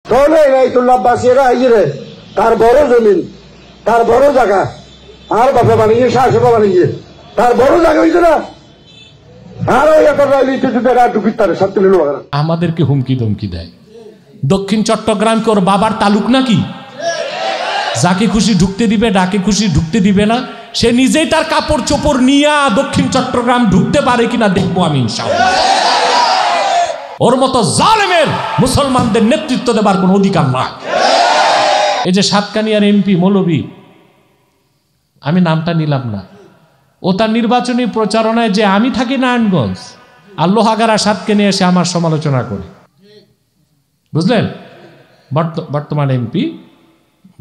তাহলে বাইতুল্লাহ আব্বাসীরা আইরে তার বড় জমিন, তার বড় জায়গা, আর বাপে বানিয়ে শাশুড়া বানিয়ে তার বড় জায়গা হয়েছে না, আর ওই একটা ঢুকি তার সব তুলে আমাদেরকে হুমকি ধমকি দেয়। দক্ষিণ চট্টগ্রামকে ওর বাবার তালুক নাকি? যাকে খুশি ঢুকতে দিবে, ডাকে খুশি ঢুকতে দিবে না। সে নিজেই তার কাপড় চোপড় নিয়ে দক্ষিণ চট্টগ্রাম ঢুকতে পারে কিনা দেখবো আমি ইনশাআল্লাহ। ওর মতো জালেমের মুসলমানদের নেতৃত্ব দেবার কোনো অধিকার না। এই যে সাতকানিয়ার এমপি মৌলভী, আমি নামটা নিলাম না, ও তার নির্বাচনী প্রচারণায় যে আমি থাকি নারায়ণগঞ্জ আর লোহাগাড়া সাতকানিয়া এসে আমার সমালোচনা করে, বুঝলেন? বর্তমান এমপি,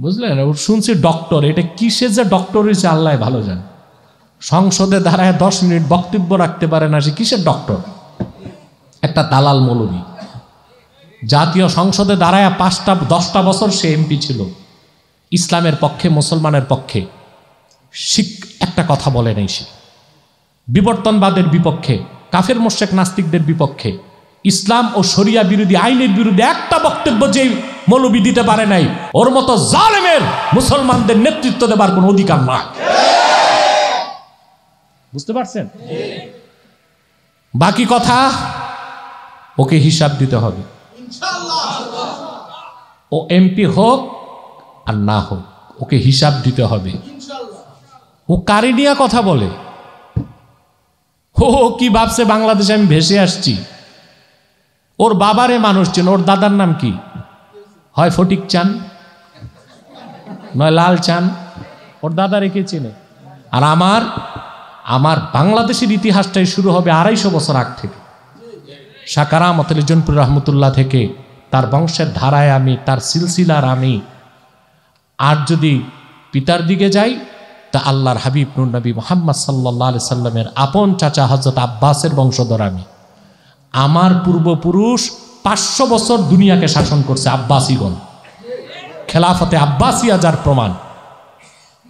বুঝলেন? ওর শুনছি ডক্টর, এটা কিসে যে ডক্টর হয়েছে আল্লাহ ভালো জানে। সংসদে দাঁড়ায় 10 মিনিট বক্তব্য রাখতে পারে না, সে কিসের ডক্টর? একটা দালাল মৌলভী। জাতীয় সংসদে দাঁড়ায় 5-10টা বছর সে এমপি ছিল, ইসলামের পক্ষে, মুসলমানের পক্ষে একটা কথা বলে নাই সে। বিবর্তনবাদের বিপক্ষে, কাফের মোশরিক নাস্তিকদের বিপক্ষে, ইসলাম ও শরিয়া বিরোধী আইনের বিরুদ্ধে একটা বক্তব্য যে মৌলভী দিতে পারে নাই, ওর মতো জালেমের মুসলমানদের নেতৃত্ব দেবার কোনো অধিকার না। বুঝতে পারছেন? বাকি কথা ওকে হিসাব দিতে হবে। ও এমপি হোক আর না হোক, ওকে হিসাব দিতে হবে। ও কারি নিয়ে কথা বলে, ও কি ভাবছে বাংলাদেশে আমি ভেসে আসছি? ওর বাবারে মানুষ চেনে, ওর দাদার নাম কি? হয় ফটিক চান, নয় লাল চান। ওর দাদা রেখে চেনে। আর আমার বাংলাদেশের ইতিহাসটাই শুরু হবে 250 বছর আগ থেকে। শাকারামত জনপুর রহমতুল্লাহ থেকে তার বংশের ধারায় আমি, তার সিলসিলার আমি। আর যদি পিতার দিকে যাই তা আল্লাহর হাবিব নূর নবী মুহাম্মদ সাল্লাল্লাহু আলাইহি সাল্লামের আপন চাচা হযরত আব্বাসের বংশধর আমি। আমার পূর্বপুরুষ 500 বছর দুনিয়াকে শাসন করছে আব্বাসীগণ, খেলাফতে আব্বাসিয়া যার প্রমাণ।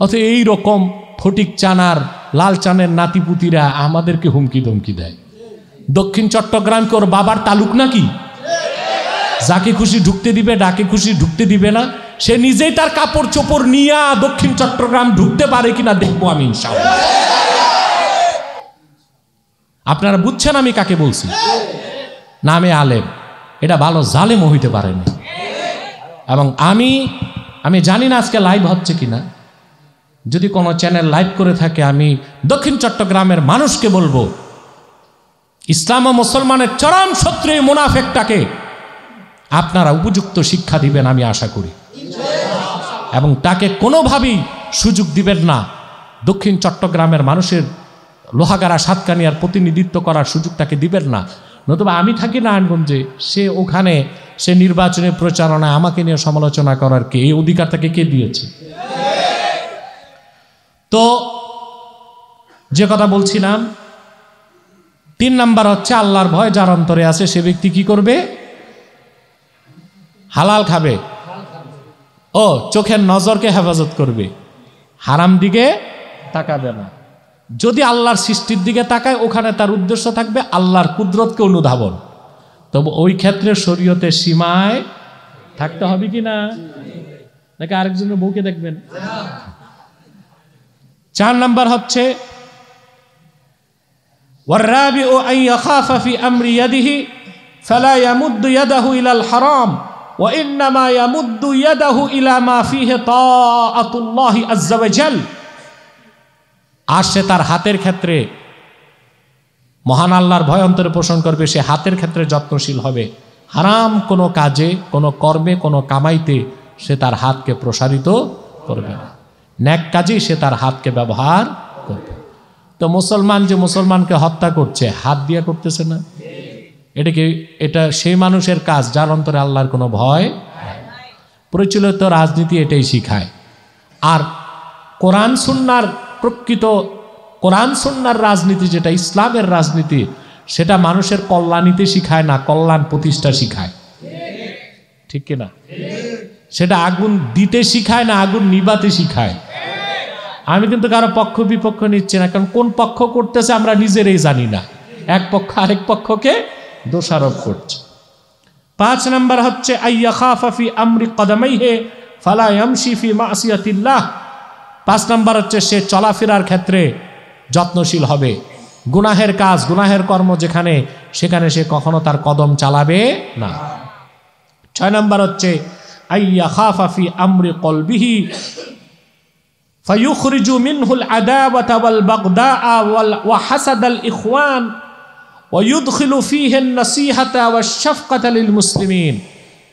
অথচ এই রকম ফটিক চানার লাল চানের নাতিপুতিরা আমাদেরকে হুমকি ধমকি দেয়। দক্ষিণ চট্টগ্রামকে ওর বাবার তালুক নাকি? যাকে খুশি ঢুকতে দিবে, ডাকে খুশি ঢুকতে দিবে না। সে নিজেই তার কাপড় চোপড় নিয়ে দক্ষিণ চট্টগ্রাম ঢুকতে পারে কিনা দেখবো আমি ইনশাআল্লাহ। আপনারা বুঝছেন আমি কাকে বলছি? নামে আলেম, এটা ভালো জালেমও হইতে পারেনি। এবং আমি জানি না আজকে লাইভ হচ্ছে কিনা, যদি কোনো চ্যানেল লাইভ করে থাকে আমি দক্ষিণ চট্টগ্রামের মানুষকে বলবো, ইসলাম ও মুসলমানের চরম শত্রু এই মুনাফেকটাকে আপনারা উপযুক্ত শিক্ষা দিবেন আমি আশা করি, এবং তাকে কোনোভাবেই সুযোগ দিবেন না দক্ষিণ চট্টগ্রামের মানুষের লোহাগাড়া সাতকানিয়ার প্রতিনিধিত্ব করার সুযোগ তাকে দিবেন না। নতুবা আমি থাকি নারায়ণগঞ্জে, সে ওখানে সে নির্বাচনের প্রচারণায় আমাকে নিয়ে সমালোচনা করার কে? এই অধিকার তাকে কে দিয়েছে? তো যে কথা বলছিলাম, 3 নাম্বার হচ্ছে আল্লাহর ভয় যার অন্তরে আছে সে ব্যক্তি কি করবে? হালাল খাবে। ও চোখের নজরকে হেফাজত করবে, হারাম দিকে তাকাবে না। যদি আল্লাহর সৃষ্টির দিকে তাকায়, ওখানে তার উদ্দেশ্য থাকবে আল্লাহর কুদরতকে অনুধাবন। তবে ওই ক্ষেত্রে শরীয়তের সীমায় থাকতে হবে কি না? নাকি আরেকজনের বউকে দেখবেন? 4 নাম্বার হচ্ছে ওয়ারাবিউ আন ইয়াখাফা ফি আমরি ইয়াদিহি ফালা ইয়ামুদ্দু ইয়াদাহু ইলাল হারাম ওয়া ইন্নামা ইয়ামুদ্দু ইয়াদাহু ইলা মা ফিহি তাআতুল্লাহি আযজা ওয়া জাল। আর সে তার হাতের ক্ষেত্রে মহান আল্লাহর ভয় অন্তরে পোষণ করবে, সে হাতের ক্ষেত্রে যত্নশীল হবে। হারাম কোনো কাজে, কোনো কর্মে, কোনো কামাইতে সে তার হাতকে প্রসারিত করবে না। ন্যাক কাজেই সে তার হাতকে ব্যবহার করবে। তো মুসলমান যে মুসলমানকে হত্যা করছে, হাত দিয়ে করতেছে না? এটা সেই মানুষের কাজ যার অন্তরে আল্লাহর কোনো ভয়। প্রচলিত রাজনীতি এটাই শিখায়। আর কোরআন সুন্নাহর প্রকৃত কোরআন সুন্নাহর রাজনীতি, যেটা ইসলামের রাজনীতি, সেটা মানুষের কল্যাণীতে শিখায় না, কল্যাণ প্রতিষ্ঠা শিখায়। ঠিক কিনা? সেটা আগুন দিতে শিখায় না, আগুন নিবাতে শিখায়। আমি কিন্তু কারো পক্ষ বিপক্ষ নিচ্ছি না, কারণ কোন পক্ষ করতেছে আমরা নিজেরাই জানি না। এক পক্ষ আরেক পক্ষকে দোষারোপ করছে। 5 নাম্বার হচ্ছে আইয়া খাফা ফি আমরি কদামাইহি ফালা ইয়ামশি ফি মাসিয়াতিল্লাহ। 5 নাম্বার হচ্ছে সে চলাফেরার ক্ষেত্রে যত্নশীল হবে, গুনাহের কাজ গুনাহের কর্ম যেখানে সেখানে সে কখনো তার কদম চালাবে না। 6 নাম্বার হচ্ছে আইয়া খাফা ফি আমরি কলবিহি ফায়ুখরিজু মিনহুল আদাওয়াতা ওয়াল বাগদাআ ওয়া হাসাদাল ইখওয়ান ওয়া ইউদখিলু ফীহি আন-নাসীহাতা ওয়াশ-শাফকাতা লিল মুসলিমিন।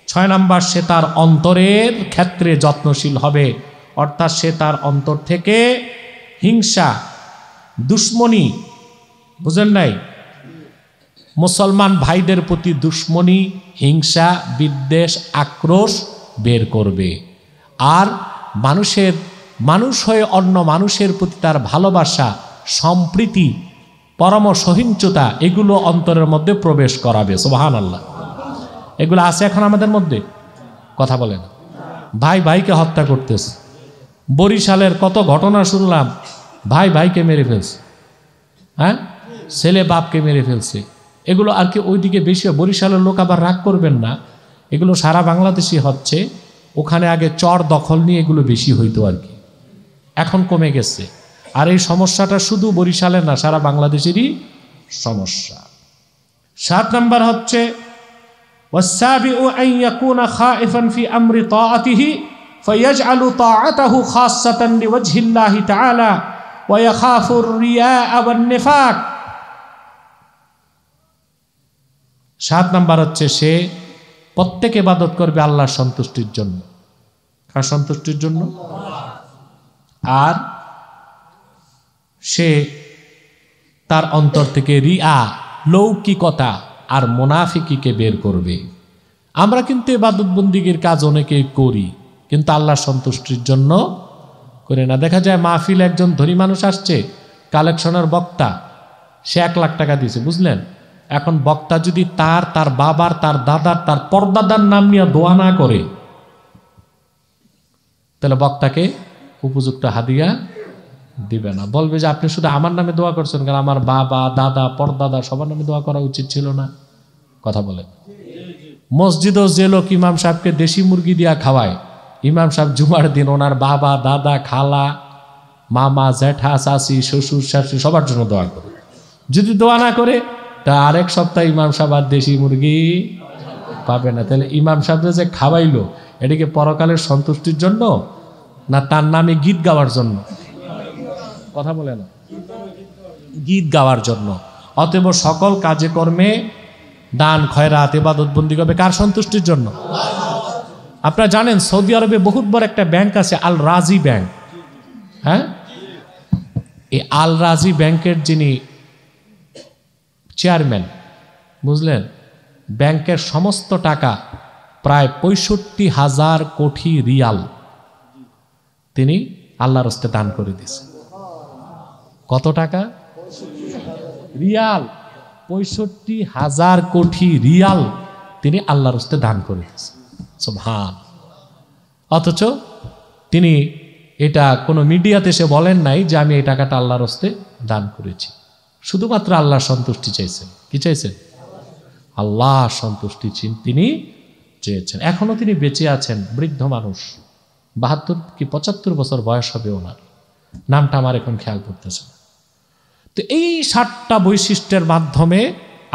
6 নাম্বার সে তার অন্তরের ক্ষেত্রে যত্নশীল হবে, অর্থাৎ সে তার অন্তর থেকে হিংসা, দুশ্মনী, বুঝেন নাই, মুসলমান ভাইদের প্রতি দুশ্মনী, হিংসা, বিদ্বেষ, আক্রোশ বের করবে। আর মানুষ হয়ে অন্য মানুষের প্রতি তার ভালোবাসা, সম্প্রীতি, পরম সহিংসতা এগুলো অন্তরের মধ্যে প্রবেশ করাবে। সুবহানাল্লাহ। এগুলো আছে এখন আমাদের মধ্যে? কথা বলেন। ভাই ভাইকে হত্যা করতেছে, বরিশালের কত ঘটনা শুনলাম, ভাই ভাইকে মেরে ফেলছে, হ্যাঁ, ছেলে বাপকে মেরে ফেলছে। এগুলো আর কি ওইদিকে বেশি, বরিশালের লোক আবার রাগ করবেন না, এগুলো সারা বাংলাদেশে হচ্ছে। ওখানে আগে চর দখল নিয়ে এগুলো বেশি হইতো আর কি, এখন কমে গেছে। আর এই সমস্যাটা শুধু বরিশালের না, সারা বাংলাদেশেরই সমস্যা। 7 নাম্বার হচ্ছে ওয়াসাবিউ আন ইয়াকুনা খাইফান ফি আমরি তাআতিহি ফায়াজআলু তাআতাহু খাসসাতান লিওয়াজহিল্লাহি তাআলা ওয়া ইয়াখাফু আর-রিয়া'a ওয়ান-নিফাক। 7 নাম্বার হচ্ছে সে প্রত্যেক ইবাদত করবে আল্লাহর সন্তুষ্টির জন্য। কার সন্তুষ্টির জন্য? আর সে তার অন্তর থেকে রিয়া, লৌকিকতা আর মুনাফিকিকে বের করবে। আমরা কিন্তু ইবাদত বন্দিগির কাজ অনেকেই করি, কিন্তু আল্লাহর সন্তুষ্টির জন্য করে না। দেখা যায় মাহফিল একজন ধনী মানুষ আসছে, কালেকশনের বক্তা, সে 1 লাখ টাকা দিয়েছে, বুঝলেন। এখন বক্তা যদি তার বাবার, তার দাদার, তার পরদাদার নাম নিয়ে দোয়া না করে, তাহলে বক্তাকে উপযুক্ত হাদিয়া দিবে না। বলবে যে আপনি শুধু আমার নামে দোয়া করছেন, কারণ আমার বাবা, দাদা, পরদাদা সবার নামে দোয়া করা উচিত ছিল না। কথা বলেন। মসজিদও যে লোক ইমাম সাহেবকে দেশি মুরগি দিয়া খাওয়ায়, ইমাম সাহেব জুমার দিন ওনার বাবা, দাদা, খালা, মামা, জ্যাঠা, চাচি, শ্বশুর, শাশুড়ি সবার জন্য দোয়া করে। যদি দোয়া না করে তা আরেক সপ্তাহ ইমাম সাহেব আর দেশি মুরগি পাবে না। তাহলে ইমাম সাহেব যে খাওয়াইলো, এটাকে পরকালের সন্তুষ্টির জন্য না তার নামে গীত গাওয়ার জন্য? কথা বলে না, গীত গাওয়ার জন্য। অতএব সকল কাজে কর্মে দান, খয়রাত, ইবাদত বন্দি করবে কার সন্তুষ্টির জন্য? আপনারা জানেন সৌদি আরবে বহুত বড় একটা ব্যাংক আছে, আল রাজি ব্যাংক। হ্যাঁ, এই আল রাজি ব্যাংকের যিনি চেয়ারম্যান, বুঝলেন, ব্যাংকের সমস্ত টাকা প্রায় 65,000 কোটি রিয়াল তিনি আল্লাহর রাস্তায় দান করে দিয়েছেন। কত টাকা? রিয়াল 65,000 কোটি রিয়াল তিনি আল্লাহর রাস্তায় দান করে দিয়েছেন। সুবহান। অথচ তিনি এটা কোনো মিডিয়াতে এসে বলেন নাই যে আমি এই টাকাটা আল্লাহর রাস্তায় দান করেছি। শুধুমাত্র আল্লাহর সন্তুষ্টি চাইছেন। কি চাইছেন? আল্লাহ সন্তুষ্টি তিনি চেয়েছেন। এখনো তিনি বেঁচে আছেন, বৃদ্ধ মানুষ, 72 কি 75 বছর বয়স হবে ওনার, নামটা আমার এখন খেয়াল করতেছে না। তো এই 7টা বৈশিষ্ট্যের মাধ্যমে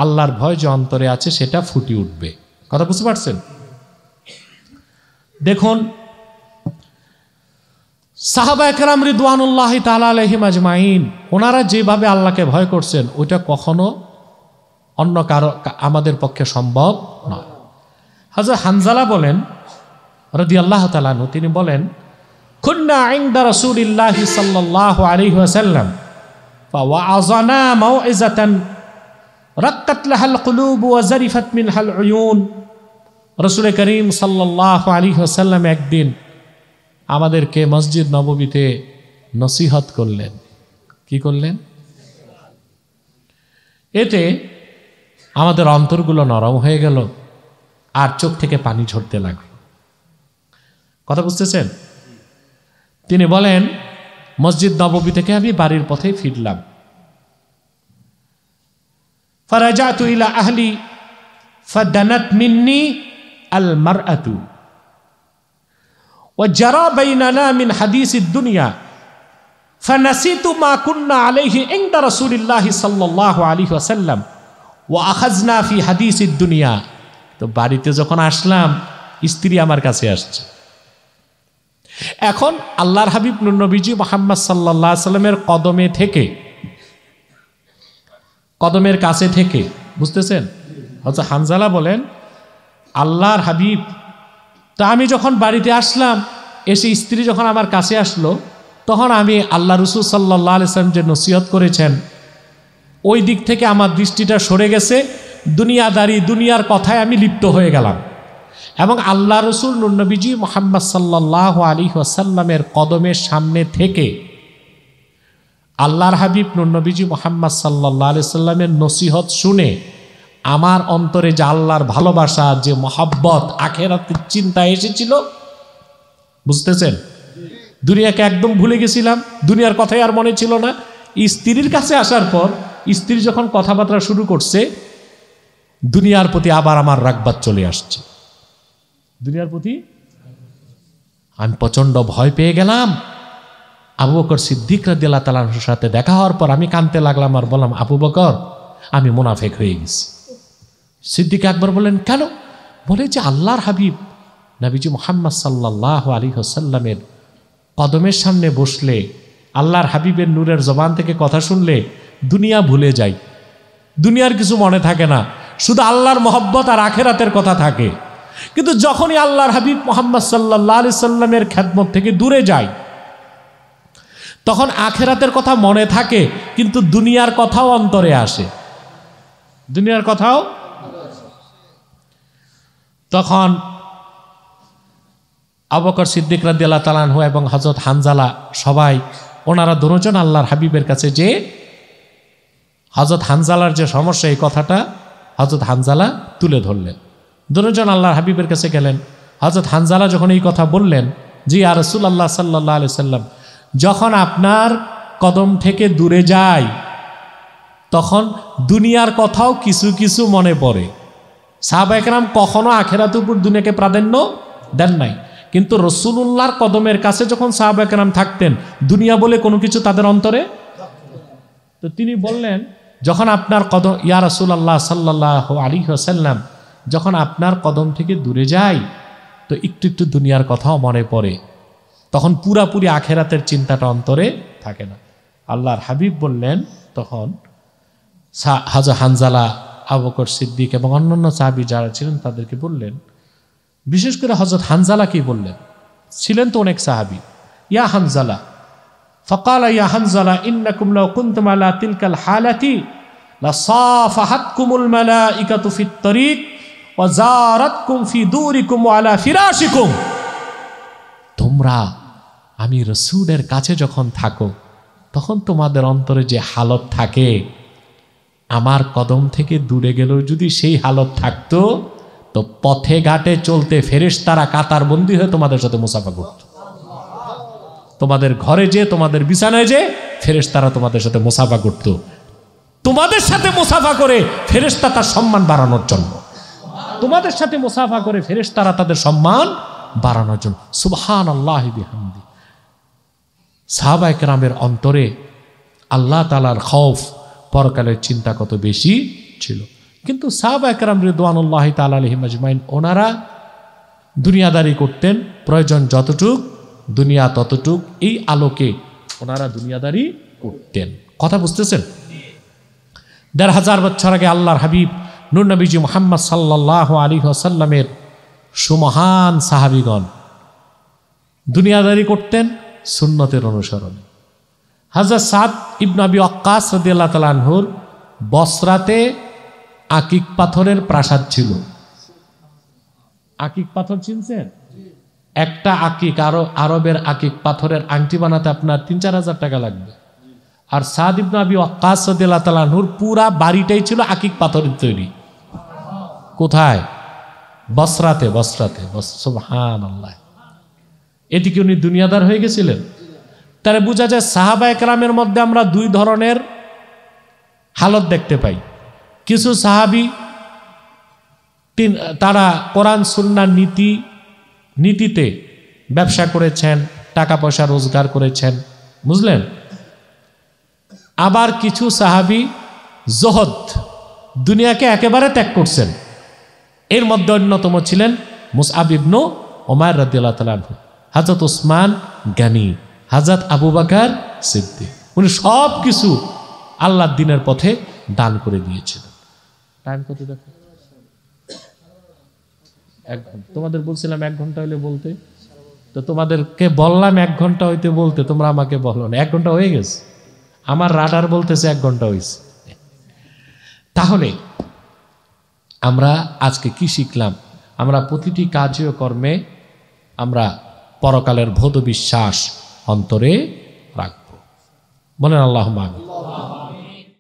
আল্লাহর ভয় যে অন্তরে আছে সেটা ফুটে উঠবে। কথা বুঝতে পারছেন? দেখুন সাহাবায়ে কেরাম রিদওয়ানুল্লাহি তাআলা আলাইহিম আজমাইন, ওনারা যেভাবে আল্লাহকে ভয় করছেন ওইটা কখনো অন্য কারো আমাদের পক্ষে সম্ভব নয়। হযরত হানজালা বলেন রাদিয়াল্লাহু তাআলা আনহু, তিনি বলেন কুন্না ইনদা রাসূলিল্লাহি সাল্লাল্লাহু আলাইহি ওয়াসাল্লাম ফাওয়াআযানা মাউইযাতান রাক্কাত লাহাল কুলুব ওয়া জারিফাত মিনহাল উয়ুন। রাসূল করিম সাল্লাল্লাহু আলাইহি ওয়াসাল্লাম একদিন আমাদেরকে মসজিদ নববীতে নসিহত করলেন। কি করলেন? এতে আমাদের অন্তরগুলো নরম হয়ে গেল আর চোখ থেকে পানি ঝরতে লাগলো। কথা বুঝতেছেন? তিনি বলেন মসজিদ নববী থেকে আমি বাড়ির পথে ফিরলাম। ফারাজাতু ইলা আহলি ফাদানাত মিন্নি আল মারআতু ওয়া জারা বাইনানা মিন হাদিসিদ দুনিয়া ফানাসিতু মা কুন্না আলাইহি ইনদা রাসূলিল্লাহি সাল্লাল্লাহু আলাইহি ওয়াসাল্লাম ওয়া আখাযনা ফি হাদিসিদ দুনিয়া। তো বাড়িতে যখন আসলাম, স্ত্রী আমার কাছে আসছে। এখন আল্লাহর হাবিব নূর নবীজি মুহাম্মদ সাল্লাল্লাহু আলাইহি সাল্লামের কদমে থেকে, কদমের কাছে থেকে, বুঝতেছেন? হযরত হানজালা বলেন, আল্লাহর হাবিব, তা আমি যখন বাড়িতে আসলাম, এসে স্ত্রী যখন আমার কাছে আসলো, তখন আমি আল্লাহ রাসূল সাল্লাল্লাহু আলাইহি সাল্লাম যে নসিহত করেছেন ওই দিক থেকে আমার দৃষ্টিটা সরে গেছে। দুনিয়াদারি, দুনিয়ার কথায় আমি লিপ্ত হয়ে গেলাম এবং আল্লাহ রাসূল নূর নবীজি মুহাম্মদ সাল্লাল্লাহু আলাইহি ওয়াসাল্লামের কদমের সামনে থেকে আল্লাহর হাবিব নূর নবীজি মুহাম্মদ সাল্লাল্লাহু আলাইহি সাল্লামের নসিহত শুনে আমার অন্তরে যে আল্লাহর ভালোবাসা, যে মহব্বত, আখিরাতের চিন্তা এসেছিল, বুঝতেছেন? দুনিয়াকে একদম ভুলে গেছিলাম, দুনিয়ার কথাই আর মনে ছিল না। স্ত্রীর কাছে আসার পর স্ত্রী যখন কথাবার্তা শুরু করছে, দুনিয়ার প্রতি আবার আমার রাগবাদ চলে আসছে। দুনিয়ার প্রতি আমি প্রচন্ড ভয় পেয়ে গেলাম। আবু বকর সিদ্দিক রাদিয়াল্লাহু তাআলার সাথে দেখা হওয়ার পর আমি কাঁদতে লাগলাম আর বললাম, আবু বকর, আমি মুনাফিক হয়ে গেছি। সিদ্দিক আকবর বললেন, কেন? বলে যে আল্লাহর হাবিব নবীজি মুহাম্মদ সাল্লাল্লাহু আলাইহি ওয়াসাল্লামের কদমের সামনে বসলে, আল্লাহর হাবিবের নূরের জবান থেকে কথা শুনলে দুনিয়া ভুলে যাই, দুনিয়ার কিছু মনে থাকে না, শুধু আল্লাহর মহব্বত আর আখিরাতের কথা থাকে। কিন্তু যখনই আল্লাহর হাবিব মুহাম্মদ সাল্লাল্লাহু আলাইহি সাল্লামের খেদমত থেকে দূরে যায়, তখন আখিরাতের কথা মনে থাকে, কিন্তু দুনিয়ার কথাও অন্তরে আসে, দুনিয়ার কথাও। তখন আবু বকর সিদ্দিক রাদিয়াল্লাহু তাআলা আনহু এবং হযরত হানজালা সবাই, ওনারা দুজন আল্লাহর হাবিবের কাছে যে হযরত হানজালার যে সমস্যা, এই কথাটা হযরত হানজালা তুলে ধরলেন। দুজন আল্লাহর হাবিবের কাছে গেলেন। হযরত হানজালা যখন এই কথা বললেন, জি ইয়া রাসূলুল্লাহ সাল্লাল্লাহু আলাইহি সাল্লাম, যখন আপনার কদম থেকে দূরে যায়, তখন দুনিয়ার কথাও কিছু কিছু মনে পড়ে। সাহাবায়ে কেরাম কখনো আখিরাতের উপর দুনিয়াকে প্রাধান্য দেন নাই, কিন্তু রাসূলুল্লাহর কদমের কাছে যখন সাহাবায়ে কেরাম থাকতেন, দুনিয়া বলে কোনো কিছু তাদের অন্তরে। তো তিনি বললেন, যখন আপনার কদম, ইয়া রাসূলুল্লাহ সাল্লাল্লাহু আলাইহি ওয়াসাল্লাম, যখন আপনার কদম থেকে দূরে যাই, তো একটু একটু দুনিয়ার কথাও মনে পড়ে, তখন পুরাপুরি আখিরাতের চিন্তাটা অন্তরে থাকে না। আল্লাহর হাবিব বললেন, তখন হযরত হানজালা, আবু বকর সিদ্দিক এবং অন্যান্য সাহাবী যারা ছিলেন তাদেরকে বললেন, বিশেষ করে হযরত হানজালাকেই বললেন, ছিলেন তো অনেক সাহাবী, ইয়া হানজালা, ফাকালা ইয়া হানজালা ইন্নাকুম লাউ কুনতুম আলা তিলকাল হালাতি লাসাফাহাতকুমুল মালাইকাতু ফিত তরিক ওয়া জারাতকুম ফি দুরিকুম ওয়া আলা ফিরাশিকুম। তোমরা আমি রাসূলের কাছে যখন থাকো, তখন তোমাদের অন্তরে যে হালত থাকে, আমার কদম থেকে দূরে গেলেও যদি সেই হালত থাকতো, তো পথে ঘাটে চলতে ফেরেশতারা কাতারবন্দি হয়ে তোমাদের সাথে মুসাফা করত। তোমাদের ঘরে যে, তোমাদের বিছানায় যে, ফেরেশতারা তোমাদের সাথে মুসাফা করত। তোমাদের সাথে মুসাফা করে ফেরেশতা তার সম্মান বাড়ানোর জন্য, তোমাদের সাথে মুসাফা করে ফেরেশতারা তাদের সম্মান বাড়ানোর জন্য। সুবহানাল্লাহি বিহামদি। সাহাবায়ে কেরামের অন্তরে আল্লাহ তাআলার খৌফ, পরকালের চিন্তা কত বেশি ছিল। কিন্তু সাহাবায়ে কেরাম রিদওয়ানুল্লাহি তাআলা আলাইহিম আজমাইন, ওনারা দুনিয়াদারি করতেন, প্রয়োজন যতটুক, দুনিয়া ততটুক, এই আলোকে ওনারা দুনিয়াদারি করতেন। কথা বুঝতেছেন? ১৫০০ বছর আগে আল্লাহর হাবিব নূর নবীজি মুহাম্মদ সাল্লাল্লাহু আলাইহি ওয়াসাল্লামের সুমহান সাহাবীগণ দুনিয়াদারি করতেন সুন্নতের অনুসরণে। হযরত সাদ ইবনে আবি ওয়াক্কাস রাদিয়াল্লাহু তাআলা আনহুর বসরাতে আকিক পাথরের প্রাসাদ ছিল। আকিক পাথর চিনছেন? একটা আকিক, আরবের আকিক পাথরের আংটি বানাতে আপনার ৩-৪ হাজার টাকা লাগবে। আর সাদ ইবনে আবি ওয়াক্কাস রাদিয়াল্লাহু তাআলা আনহুর পুরা বাড়িটাই ছিল আকিক পাথরের তৈরি। কোথায়? বসরাতে। বসরাতে। সুবহানাল্লাহ। এদিকে উনি দুনিয়াদার হয়ে গেছিলেন। তাহলে বোঝা যায় সাহাবায়ে কেরামের মধ্যে আমরা দুই ধরনের হালত দেখতে পাই। কিছু সাহাবী তারা কোরআন সুন্নাহর নীতিতে ব্যবসা করেছেন, টাকা পয়সা রোজগার করেছেন, বুঝলেন। আবার কিছু সাহাবী জহদ, দুনিয়াকে একেবারে ত্যাগ করছেন। এর মধ্যে অন্যতম ছিলেন মুসআব ইবনে উমাইর রাদিয়াল্লাহু তাআলা আনহু, হযরত ওসমান গনি, হযরত আবু বকর সিদ্দিক। উনি সব কিছু আল্লাহর দ্বীনের পথে দান করে দিয়েছিলেন। টাইম কত দেখো? 1 ঘন্টা। তোমাদের বলছিলাম 1 ঘন্টা হইলে বলতে, তো তোমাদেরকে বললাম 1 ঘন্টা হইতে বলতে, তোমরা আমাকে বলো না। 1 ঘন্টা হয়ে গেছে, আমার রাডার বলতেছে 1 ঘন্টা হয়েছে। তাহলে আমরা আজকে কি শিখলাম? আমরা প্রতিটি কাজে ও কর্মে আমরা পরকালের ভৌত বিশ্বাস অন্তরে রাখবো। বলেন আল্লাহুম্মা আমিন।